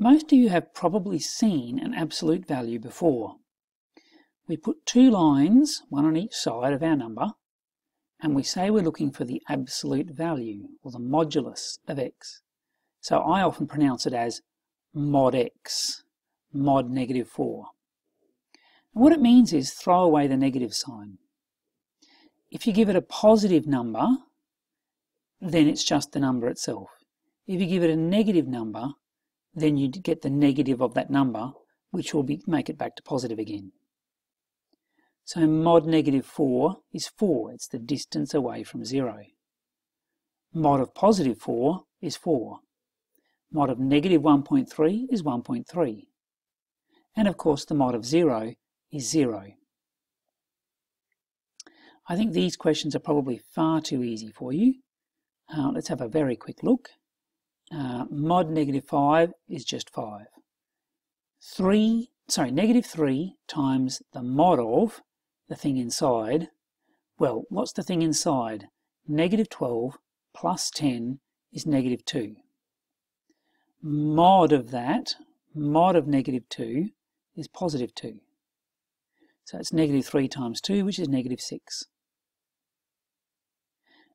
Most of you have probably seen an absolute value before. We put two lines, one on each side of our number, and we say we're looking for the absolute value, or the modulus of x. So I often pronounce it as mod x, mod -4. And what it means is throw away the negative sign. If you give it a positive number, then it's just the number itself. If you give it a negative number, then you get the negative of that number, which will make it back to positive again. So mod -4 is 4. It's the distance away from 0. Mod of positive 4 is 4. Mod of -1.3 is 1.3. And of course the mod of 0 is 0. I think these questions are probably far too easy for you. Let's have a very quick look. Mod -5 is just 5. -3 times the mod of the thing inside. Well, what's the thing inside? -12 plus 10 is -2. Mod of that, mod of -2, is positive 2. So it's -3 times 2, which is -6.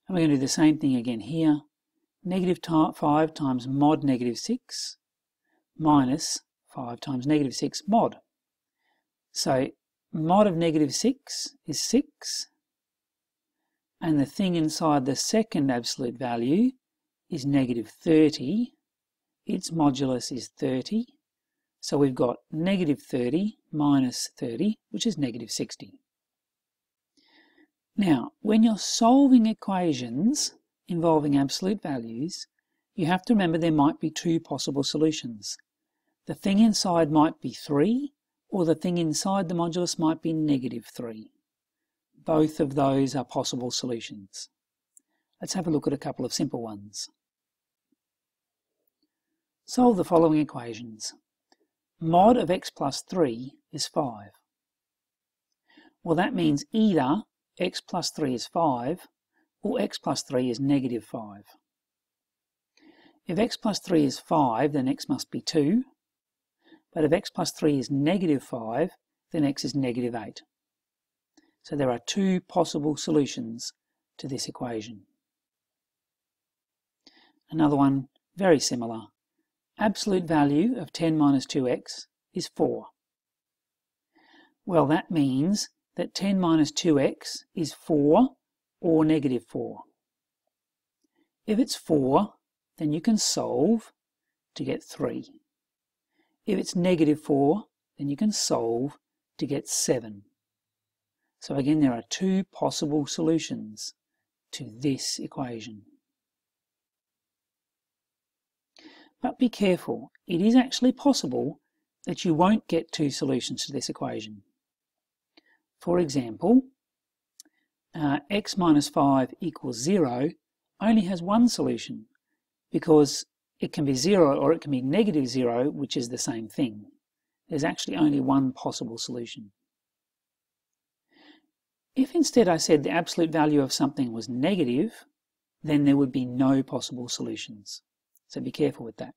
And we're going to do the same thing again here. -5 times mod -6 minus 5 times -6 mod. So mod of -6 is 6, and the thing inside the second absolute value is -30. Its modulus is 30, so we've got -30 minus 30, which is -60. Now, when you're solving equations involving absolute values, you have to remember there might be two possible solutions. The thing inside might be 3, or the thing inside the modulus might be -3. Both of those are possible solutions. Let's have a look at a couple of simple ones. Solve the following equations. Mod of x plus 3 is 5. Well, that means either x plus 3 is 5 or x plus 3 is -5. If x plus 3 is 5, then x must be 2. But if x plus 3 is -5, then x is -8. So there are two possible solutions to this equation. Another one, very similar. Absolute value of 10 minus 2x is 4. Well, that means that 10 minus 2x is 4 or -4. If it's 4, then you can solve to get 3. If it's -4, then you can solve to get 7. So again, there are two possible solutions to this equation. But be careful, it is actually possible that you won't get two solutions to this equation. For example, x minus 5 equals 0 only has one solution, because it can be 0 or it can be -0, which is the same thing. There's actually only one possible solution. If instead I said the absolute value of something was negative, then there would be no possible solutions. So be careful with that.